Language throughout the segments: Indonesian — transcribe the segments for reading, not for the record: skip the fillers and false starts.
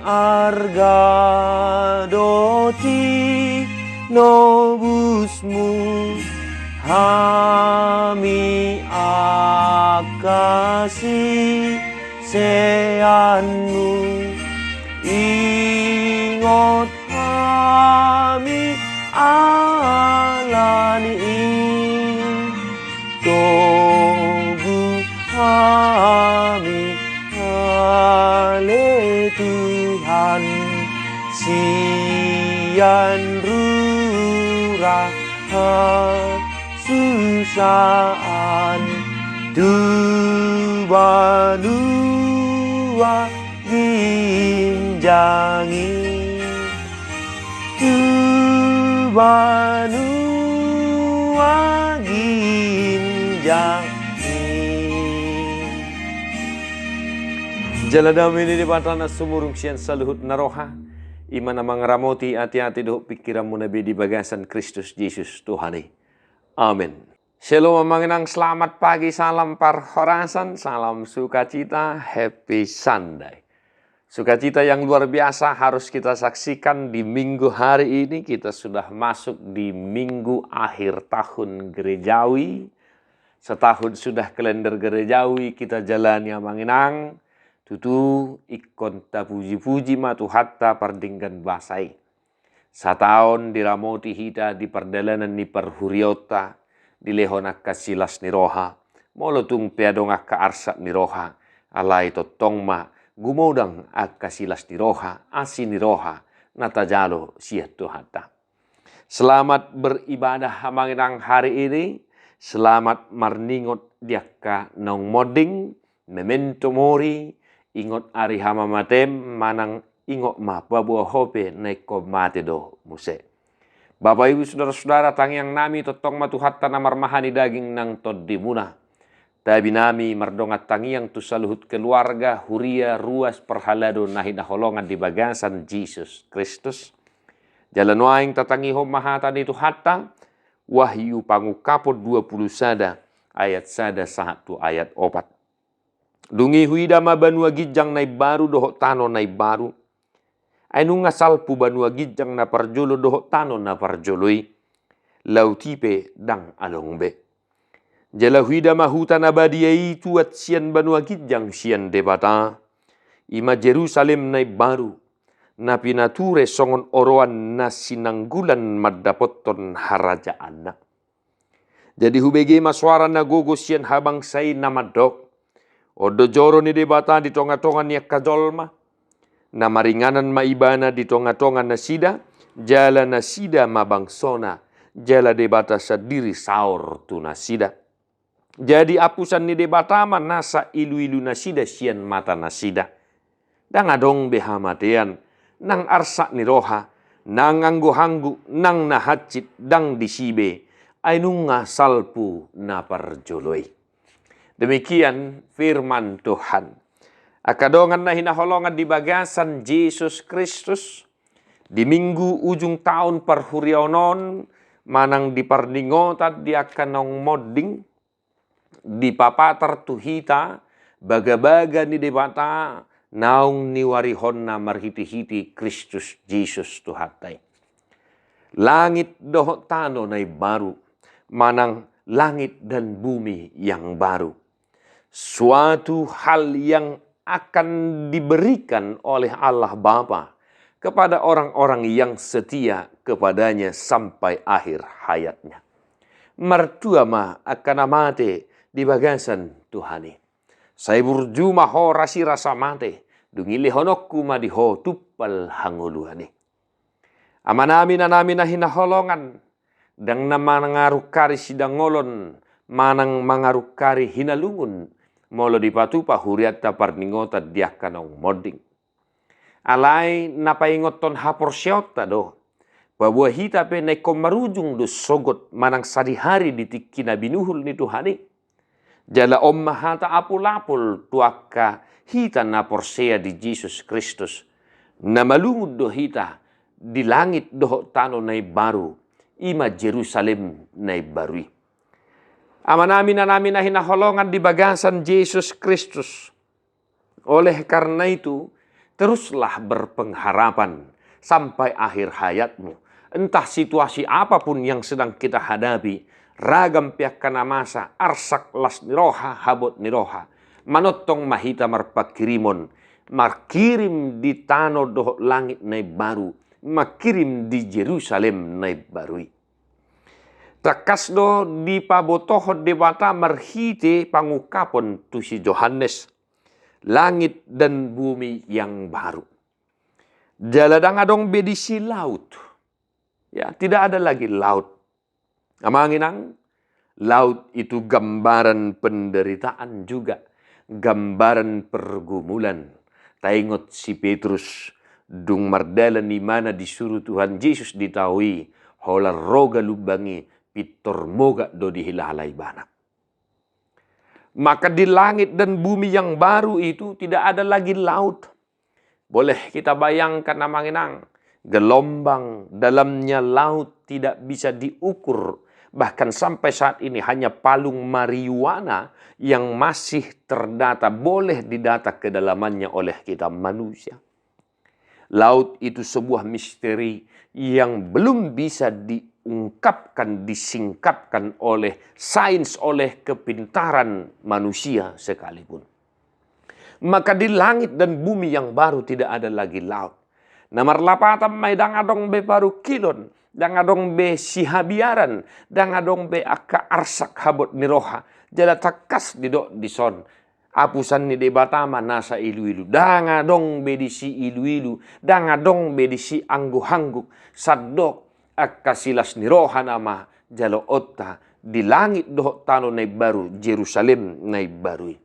arga doti nobusmu hami akasi seanmu ingot hami alani togu hami ale Tuhan sian rura susaan tu banua ginjangi tu banua ginjangi jaladam ini di batana sumurung sian saluhut naroha iman amang ramoti hati-hati doh pikiranmu nabi di bagasan Kristus Yesus Tuhani. Amin. Shalom manginang selamat pagi, salam parhorasan, salam sukacita, happy Sunday. Sukacita yang luar biasa harus kita saksikan di minggu hari ini. Kita sudah masuk di minggu akhir tahun gerejawi. Setahun sudah kalender gerejawi kita jalani manginang. Tutu ikon ta puji-puji matu hatta pardinggan basai. Satahun diramoti hita di perdalanan ni perhuriota di lehonak kasilas ni roha. Molotung peadong akka arsat ni roha. Alai totong ma gumodang akka silas ni roha. Asin ni roha. Natajalo siya tuhata. Selamat beribadah hamanginang hari ini. Selamat marningot diakka nong moding. Memento mori. Ingot ari hama matem manang ingok ma babuah hope naiko mate do muse. Bapak ibu saudara-saudara tangyang nami totong matuhatta namar mahani daging nang toddi muna. Tabi nami mardongat tangyang tu saluhut keluarga huria ruas perhalado nahina holongan di bagasan Jesus Kristus. Jalan waing tatangiho mahata itu hatta Wahyu pangukapot 20 sada ayat sada 1 ayat 4. Dungi huida ma banua gijang nai baru dohok tano nai baru. Ainu ngasal pu banua gijang na parjolo dohok tano na parjoloi. Lautipe dang alongbe. Jala huida ma hutan abadiai tuat sian banua gijang sian debata. Ima Jerusalem nai baru. Na pinature songon oroan na sinanggulan maddapoton haraja anak. Jadi hubege maswara na gogo sian habang say namadok. Odo joro ni debata di tonga-tonga ni kajolma. Na maringanan maibana di tonga-tonga na sida. Jala na sida mabangsona. Jala debata sadiri saur tu na sida. Jadi apusan ni debata nasa ilu-ilu na sida sian mata na sida. Dang adong behamatean. Nang arsak ni roha. Nang anggo-hanggu. Nang nahacit dang disibe. Ainunga salpu na parjoloi. Demikian firman Tuhan. Akadongan na hinaholongan di bagasan Jesus Kristus. Di minggu ujung tahun perhurionon. Manang di pardingotat di akanong modding. Di papatar tuhita. Baga-baga ni debata. Naung niwarihon na marhiti-hiti Kristus Jesus Tuhatai. Langit dohok tano na baru. Manang langit dan bumi yang baru. Suatu hal yang akan diberikan oleh Allah Bapa kepada orang-orang yang setia kepadanya sampai akhir hayatnya. Mertua ma akan amate di bagasan Tuhani. Saya berjumah ho rasi rasa mate. Dungili honokku ma di ho tupal hanguluhani. Amanami na namin na hinaholongan. Dang na mangarukari sidang ngolon. Manang mangarukari hinalungun. Molo di patupa huriat tapar ningota diakanong modding. Alay napaingoton hapor syota do. Babuah hita pe naiko marujung do sogot manang sadihari ditikina binuhul ni Tuhani. Jala mahata apul-apul tuaka hita na porsea di Jesus Kristus. Na malungud do hita di langit do tano na baru. Ima Jerusalem na barui. Amanami na namin na hinaholongan di bagasan Jesus Kristus. Oleh karena itu, teruslah berpengharapan sampai akhir hayatmu. Entah situasi apapun yang sedang kita hadapi, ragam pihak kana masa, arsak las niroha, habot niroha, manotong mahita marpakirimon, markirim di tano doh langit nai baru, makirim di Jerusalem nai barui. Takasdo di pabotohod debata marhite pangukapon tu si Johannes, langit dan bumi yang baru. Jaladang adong bedisi laut. Ya, tidak ada lagi laut. Amanginang, laut itu gambaran penderitaan juga. Gambaran pergumulan. Taingot si Petrus, dung mardalan di mana disuruh Tuhan Yesus ditahui, holar roga lubangi, pitor moga do dihilalay banak. Maka di langit dan bumi yang baru itu tidak ada lagi laut. Boleh kita bayangkan amanginang, gelombang dalamnya laut tidak bisa diukur. Bahkan sampai saat ini hanya palung marijuana yang masih terdata, boleh didata kedalamannya oleh kita manusia. Laut itu sebuah misteri yang belum bisa diungkapkan, disingkapkan oleh sains, oleh kepintaran manusia sekalipun. Maka di langit dan bumi yang baru tidak ada lagi laut. Namar lapatan may dangadong be paru kilon, dangadong be sihabiaran, dangadong be akka arsak habot niroha, jala takas didok dison. Apusan ni debatama nasa ilu-ilu, dangadong be di si ilu-ilu, dangadong be di si anggu-hangguk, sadok akka silas niroha nama jalo otta, di langit doh tano nai baru, Jerusalem nai barui.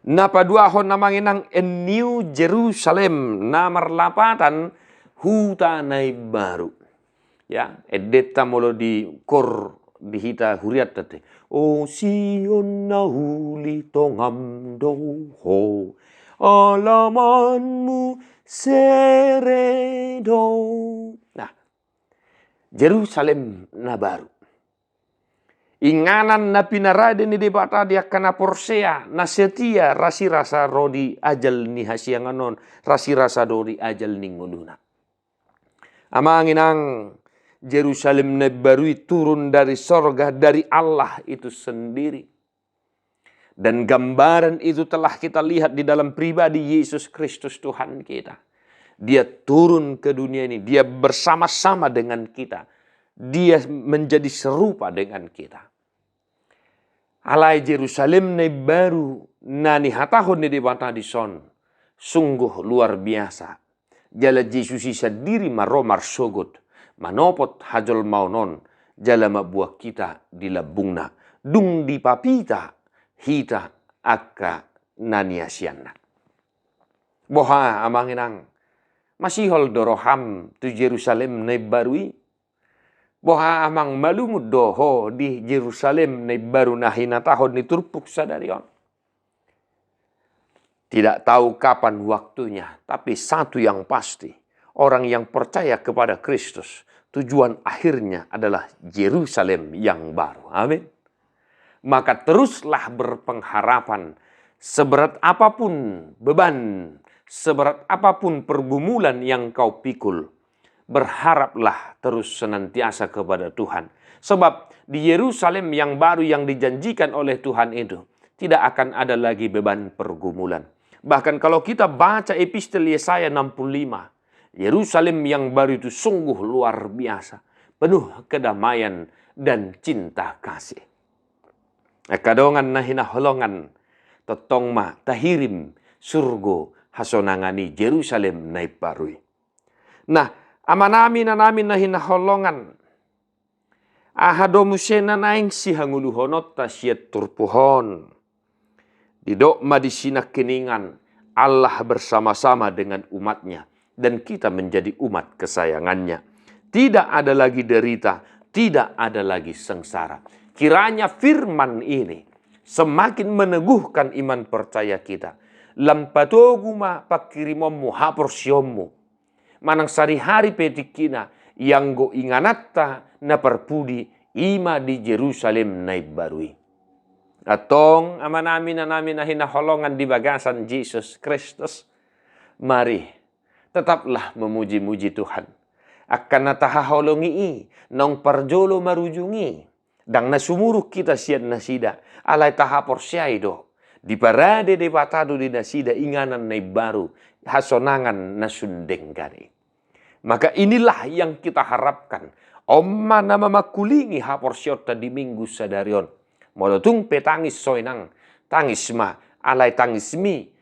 Napaduahon namanginang New Jerusalem namar lapatan huta nai baru. Ya, edeta molo di kor dihita huriat tete. O Sion nahuli tongam doho, alamanmu seredo. Nah, Jerusalem na baru. Inganan na pinarade ni debata dia kana porsea na setia rasi rasa rodi ajal ni hasianganon rasi rasa rodi ajal ni nguduna. Amanginang Jerusalem na baru turun dari sorga dari Allah itu sendiri. Dan gambaran itu telah kita lihat di dalam pribadi Yesus Kristus Tuhan kita. Dia turun ke dunia ini, dia bersama-sama dengan kita. Dia menjadi serupa dengan kita. Alai Jerusalem na baru nani hatahon ni debata di son. Sungguh luar biasa. Jala Yesus isa diri maromar sogot. Manopot hajol maunon. Jala mabuah kita di labungna. Dung di papita hita akka nani asianna. Boha amanginang. Masihol doroham tu Jerusalem na barui. Boha amang malumud doho di Jerusalem na baru na hinatahon ni turpuk sadarion. Tidak tahu kapan waktunya, tapi satu yang pasti, orang yang percaya kepada Kristus, tujuan akhirnya adalah Jerusalem yang baru. Amin. Maka teruslah berpengharapan, seberat apapun beban, seberat apapun pergumulan yang kau pikul, berharaplah terus senantiasa kepada Tuhan. Sebab di Yerusalem yang baru yang dijanjikan oleh Tuhan itu, tidak akan ada lagi beban pergumulan. Bahkan kalau kita baca epistel Yesaya 65, Yerusalem yang baru itu sungguh luar biasa. Penuh kedamaian dan cinta kasih. Kadongan na hinaholongan, totong ma tahirim surgo hasonangani Jerusalem na iparui. Nah, amanami na namin na hinaholongan. Ahadomusena naing si hanguluhonot ta siyat turpuhon. Didok madisinak kiningan Allah bersama-sama dengan umatnya. Dan kita menjadi umat kesayangannya. Tidak ada lagi derita, tidak ada lagi sengsara. Kiranya firman ini semakin meneguhkan iman percaya kita. Lampatoguma pakirimomu haporsiyomu. Manang sari-hari petikina yang go inganatta na perpudi ima di Jerusalem na ibarui. Atong ama namin na hinaholongan di bagasan Jesus Kristus. Mari, tetaplah memuji-muji Tuhan. Akan natahaholongi nong parjolo marujungi. Dang nasumuruk kita sian nasida. Alay tahapor syaido. Di parade de batado di nasida inganan na baru. Hasonangan nasundenggani. Maka inilah yang kita harapkan. Oma nama makulingi hapor syota di minggu sadarion. Molotung petangis soinang. Tangis ma. Alay tangis mi.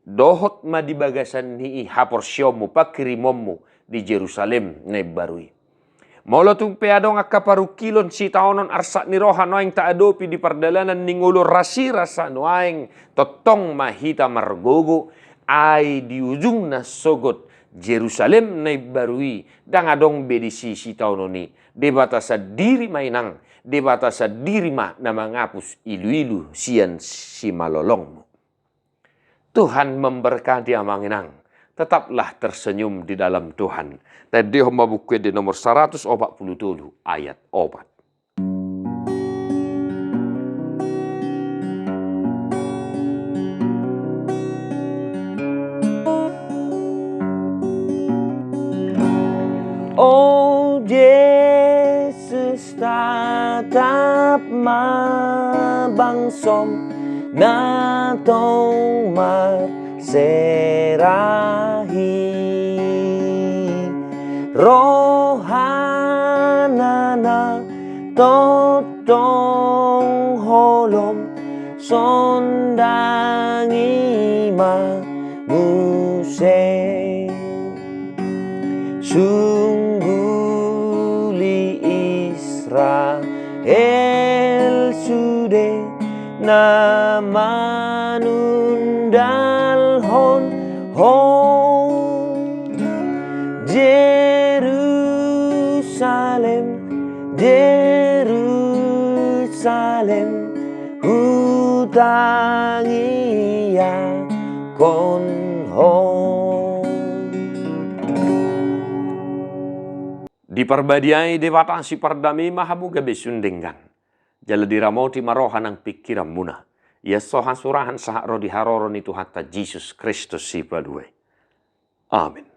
Dohot ma di bagasan ni hapor syomu pakirimomu di Jerusalem na barui. Molotung peadong akaparukilon si taonon arsa ni roha noaing taadopi di pardalanan ningulo rasa noaing totong mahita margogo ay di ujung na sogot Jerusalem na barui dang adong bedisi si taononi debata sa diri mainang debata sa diri ma na mangapus ilu-ilu sian si malolongmu. Tuhan memberkati amanginang. Tetaplah tersenyum di dalam Tuhan. Dan dia membuka di nomor 147 ayat 4. Oh Yesus tatap mabangsom na tong serahi rohanana totong holom sondangi maguseng sungguli Israel sude na manundalhon Jerusalem hutangi ya konhon. Di parbadiai dewata si pardami mahamuga besundenggan. Jala diramoti marohan ang pikiran muna. Ya sohan surahan sahak rodi haroron itu hatta Jesus Kristus si padue. Amin.